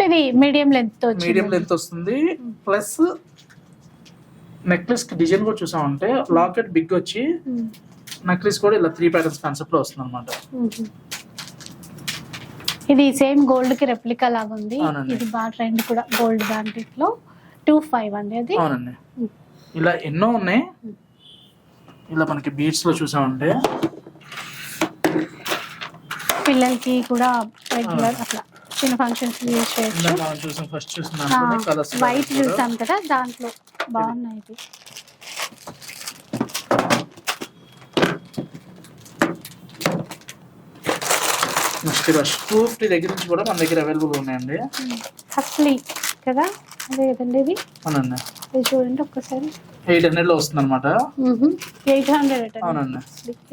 ఇది మీడియం లెంత్ వస్తుంది. ప్లస్ నెక్లెస్ కి డిజైన్ కూడా చూసామంటే లాకెట్ బిగ్ వచ్చి నెక్లెస్ కూడా ఇలా 3 ప్యాటర్న్స్ కాన్సెప్ట్ లో వస్తుంది అనమాట. ఇది సేమ్ గోల్డ్ కి రెప్లికా లాగా ఉంది. ఇది బాగా ట్రెండ్ కూడా గోల్డ్ దాంట్లో 25 అండి అది. అవునండి, ఇలా ఎన్నో ఉన్నాయి. ఇలా మనకి బీడ్స్ లో చూసామంటే పిల్లలకి కూడా రెగ్యులర్ అట్లా చిన్న ఫంక్షన్స్ యూజ్ చేయొచ్చు. ఫస్ట్ చూసిన వైట్ చూసాం కదా, దాంట్లో బాగున్నాయి. ఇది నెక్స్ట్ 250 దగ్గర నుంచి కూడా మన దగ్గర అవైలబుల్ ఉన్నాయండి. అసలు కదా అదే కదండి ఇది. అవునండి, ఇది చూడండి ఒక్కసారి. 800 లో వస్తుంది అనమాట. 800. అవునండి,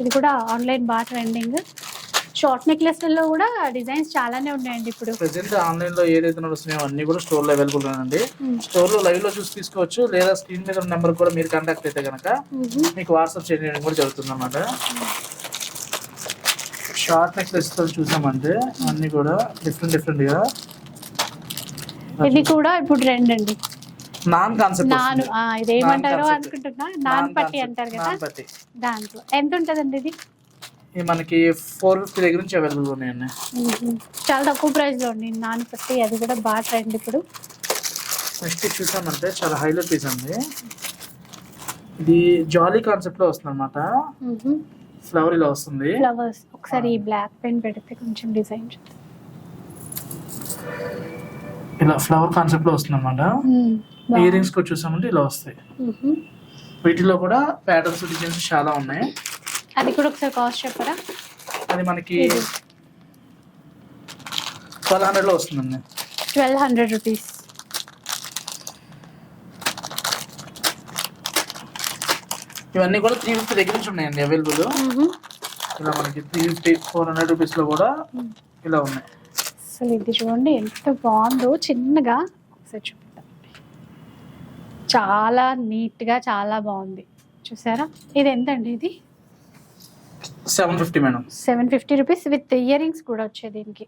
ఇది కూడా ఆన్లైన్ బాగా ట్రెండింగ్. షార్ట్ నెక్లెస్ లో కూడా డిజైన్స్ చాలానే ఉన్నాయండి ఇప్పుడు. ప్రెసెంట్ ఆన్లైన్ లో ఏదైతే నడుస్తున్నాయో అన్ని కూడా స్టోర్ లో అవైలబుల్ ఉన్నాయండి. స్టోర్ లో లైవ్ లో చూసి తీసుకోవచ్చు, లేదా స్క్రీన్ మీద నెంబర్ కూడా మీరు కాంటాక్ట్ అయితే కనుక మీకు వాట్సాప్ చేయడం కూడా జరుగుతుంది అన్నమాట. షార్ట్ నెక్లెస్ తో చూసామంటే అన్ని కూడా డిఫరెంట్ గా. ఇది కూడా ఇప్పుడు ట్రెండ్ అండి. నాన్ కాన్సెప్ట్, ఇదేమంటారో అనుకుంటున్నా, నాన్ పట్టి అంటారు కదా. దాంట్లో ఎంత ఉంటదండి ఇది? మనకి 450 దగ్గర నుంచి అవైలబుల్ ఉన్నాయండి. చాలా తక్కువ ప్రైస్ లో ఉంది నాన్ పట్టి. అది కూడా బాగా ట్రెండ్ ఇప్పుడు. నెక్స్ట్ చూసామంటే చాలా హైలైట్ పీస్ అండి. ఇది జాలీ కాన్సెప్ట్ లో వస్తుంది అనమాట. ఫ్లవర్ ఇలా వస్తుంది. ఫ్లవర్స్ ఒకసారి బ్లాక్ పెన్ పెడితే కొంచెం డిజైన్ ఇలా ఫ్లవర్ కాన్సెప్ట్ లో వస్తుంది అనమాట. ఇయర్ రింగ్స్ కూడా చూసామంటే ఇలా వస్తాయి. వీటిలో కూడా ప్యాటర్న్స్ డిజైన్స్ చాలా ఉన్నాయి. అది కూడా ఒకసారి కాస్ట్ చెప్పరా? అది మనకి 1200 లో వస్తుందండి. 1200 రూపీస్. ఇవన్నీ కూడా 350 దగ్గర నుంచి ఉన్నాయండి అవైలబుల్. ఇలా మనకి 350, 400 రూపీస్ లో కూడా ఇలా ఉన్నాయి. అసలు ఇది చూడండి ఎంత బాగుందో, చిన్నగా ఒకసారి చూపిద్దాం. చాలా నీట్ గా చాలా బాగుంది, చూసారా? ఇది ఎంతండి? ఇది 750 madam. 750 rupees with ear rings కూడా వచ్చాయి దీనికి,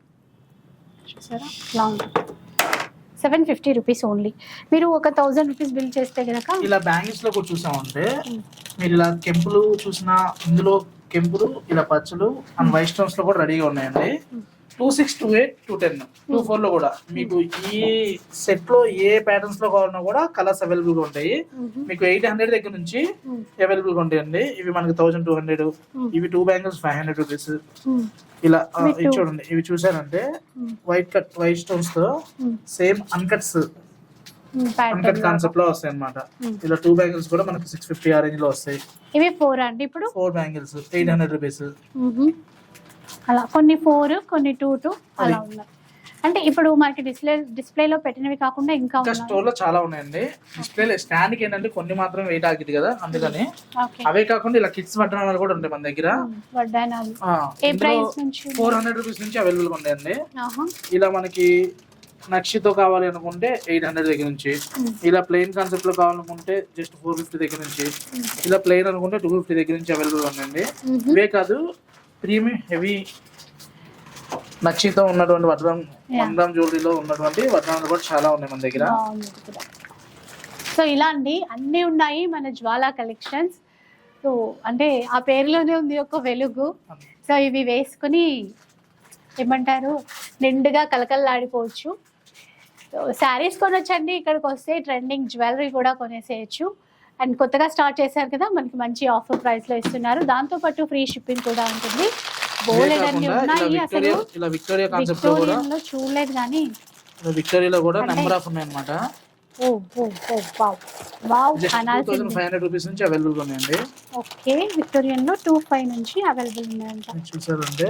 చూసారా? ఇలా ఉంటుంది. 750 రూపీస్ ఓన్లీ. మీరు ఒక 1000 రూపీస్ బిల్ చేస్తే కనుక ఇలా బ్యాంగిల్స్ లో కూడా చూసామంటే మీరు ఇలా కెంపులు చూసిన, ఇందులో కెంపులు ఇలా పచ్చలు అండ్ వైట్ స్టోన్స్ లో కూడా రెడీగా ఉన్నాయండి. 26, 28, 210, 24 లో కూడా మీకు ఈ సెట్ లో ఏ ప్యాటర్న్స్ లో కావాలన్నా కూడా కలర్స్ అవైలబుల్ గా ఉంటాయి. మీకు 800 దగ్గర నుంచి అవైలబుల్ గా ఉంటాయండి. ఇవి మనకి 1200, ఇవి 2 బ్యాంగిల్స్ 500 రూపీస్. ఇలా చూడండి, ఇవి చూసారంటే వైట్ స్టోన్స్ తో సేమ్ అన్కట్ కాన్సెప్ట్ లో వస్తాయి అనమాట. ఇలా 2 బ్యాంగిల్స్ కూడా మనకి 650 ఆ రేంజ్ లో వస్తాయి. ఇవి 4 అండి. ఇప్పుడు 4 బ్యాంగిల్స్ 800 రూపీస్. అలా కొన్ని 4, కొన్ని 2 అలా ఉన్నాయి. అంటే ఇప్పుడు మనకి డిస్ప్లేలో పెట్టినవి కాకుండా ఇంకా స్టోర్ లో చాలా ఉన్నాయండి. డిస్ప్లే స్టాండ్ కి ఏంటంటే కొన్ని మాత్రం వెయిట్ ఆగిద్ది కదా, అందుకని అవే కాకుండా ఇలా కిడ్స్ వడ్డానాలు కూడా ఉంటాయి మన దగ్గర. ఏ ప్రైస్ నుంచి? 400 రూపీస్ నుంచి అవైలబుల్ గా ఉన్నాయండి. ఇలా మనకి నక్షితో కావాలి అనుకుంటే 800 దగ్గర నుంచి, ఇలా ప్లెయిన్ కాన్సెప్ట్ లో కావాలనుకుంటే జస్ట్ 450 దగ్గర నుంచి, ఇలా ప్లెయిన్ అనుకుంటే 250 దగ్గర నుంచి అవైలబుల్ ఉన్నాయండి. ఇవే కాదు, ప్రీమియం హెవీ నక్షితో ఉన్నటువంటి వడ్రం జ్యువెలరీలో ఉన్నటువంటి వడ్రాలు కూడా చాలా ఉన్నాయి మన దగ్గర. సో ఇలా అండి అన్నీ ఉన్నాయి మన జ్వాలా కలెక్షన్స్. సో అంటే ఆ పేరులోనే ఉంది ఒక వెలుగు. సో ఇవి వేసుకుని ఏమంటారు నిండుగా కలకల్లాడిపోవచ్చు. శారీస్ కొనొచ్చండి, ఇక్కడికి వస్తే ట్రెండింగ్ జ్యువెలరీ కూడా కొనేసేయచ్చు. అండ్ కొత్తగా స్టార్ట్ చేశారు కదా, మనకి మంచి ఆఫర్ ప్రైస్ లో ఇస్తున్నారు. దాంతో పాటు ఫ్రీ షిప్పింగ్ కూడా ఉంటుంది. బోలెడ్ అన్ని ఉన్నాయి. అసలు ఇలా విక్టోరియా కాన్సెప్ట్ లో కూడా విక్టోరియాలో చూడలేదు కానీ విక్టోరియాలో కూడా నెంబర్ ఆఫ్ ఉన్నాయి అన్నమాట. ఓ ఓ ఓ వావ్ వావ్ జస్ట్ అనాల్సింది. 2500 రూపీస్ నుంచి అవైలబుల్ గా ఉన్నాయండి. ఓకే, విక్టోరియన్ లో 25 నుంచి అవైలబుల్ ఉన్నాయంట. చూసారంటే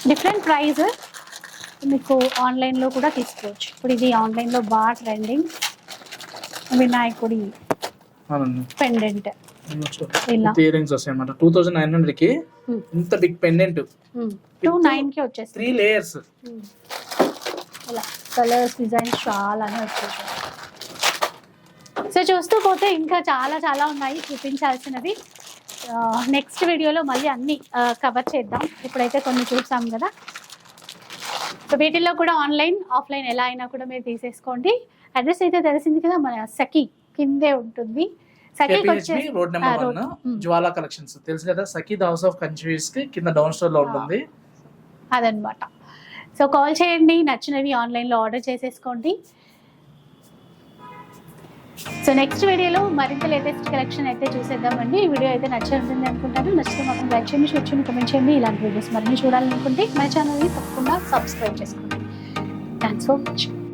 డిఫరెంట్ ప్రైస్, మీకు ఆన్లైన్ లో కూడా తీసుకోవచ్చు. ఇప్పుడు ఇది ఆన్లైన్ లో బాగా ట్రెండింగ్ వినాయకుడి పెండెంట్. ఇలా ఇయర్ రింగ్స్ వస్తాయి అన్నమాట. 2900 కి ఇంత బిగ్ పెండెంట్ 29 కి వచ్చేస్తుంది. 3 లేయర్స్. ఇలా కలర్స్ డిజైన్స్ చాలానే వచ్చేసాయి. సో చూస్తూ పోతే ఇంకా చాలా చాలా ఉన్నాయి చూపించాల్సినవి. నెక్స్ట్ వీడియోలో మళ్ళీ అన్ని కవర్ చేద్దాం. ఇప్పుడైతే కొన్ని చూసాం కదా. సో వీటిల్లో కూడా ఆన్లైన్ ఆఫ్లైన్ ఎలా అయినా కూడా మీరు తీసేసుకోండి. అడ్రస్ అయితే తెలిసింది కదా, మన సఖీ కిందే ఉంటుంది. సఖీకి వచ్చేసి రోడ్ నెంబర్ 1 జ్వాలా కలెక్షన్స్ తెలుసు కదా. సఖీ ద హౌస్ ఆఫ్ కన్ఫ్యూజ్ కి కింద డౌన్ స్టోర్ లో ఉంటుంది అదనమాట. సో కాల్ చేయండి, నచ్చినవి ఆన్లైన్లో ఆర్డర్ చేసేసుకోండి. సో నెక్స్ట్ వీడియోలో మరింత లేటెస్ట్ కలెక్షన్ అయితే చూసేద్దామండి. ఈ వీడియో అయితే నచ్చి ఉంటుంది అనుకుంటాను. నచ్చితే మాత్రం లైక్ చేయండి, షేర్ చేయండి, కామెంట్ చేయండి. ఇలాంటి వీడియోస్ మరిన్ని చూడాలనుకుంటే మన ఛానల్ని తప్పకుండా సబ్స్క్రైబ్ చేసుకోండి. Thanks for watching.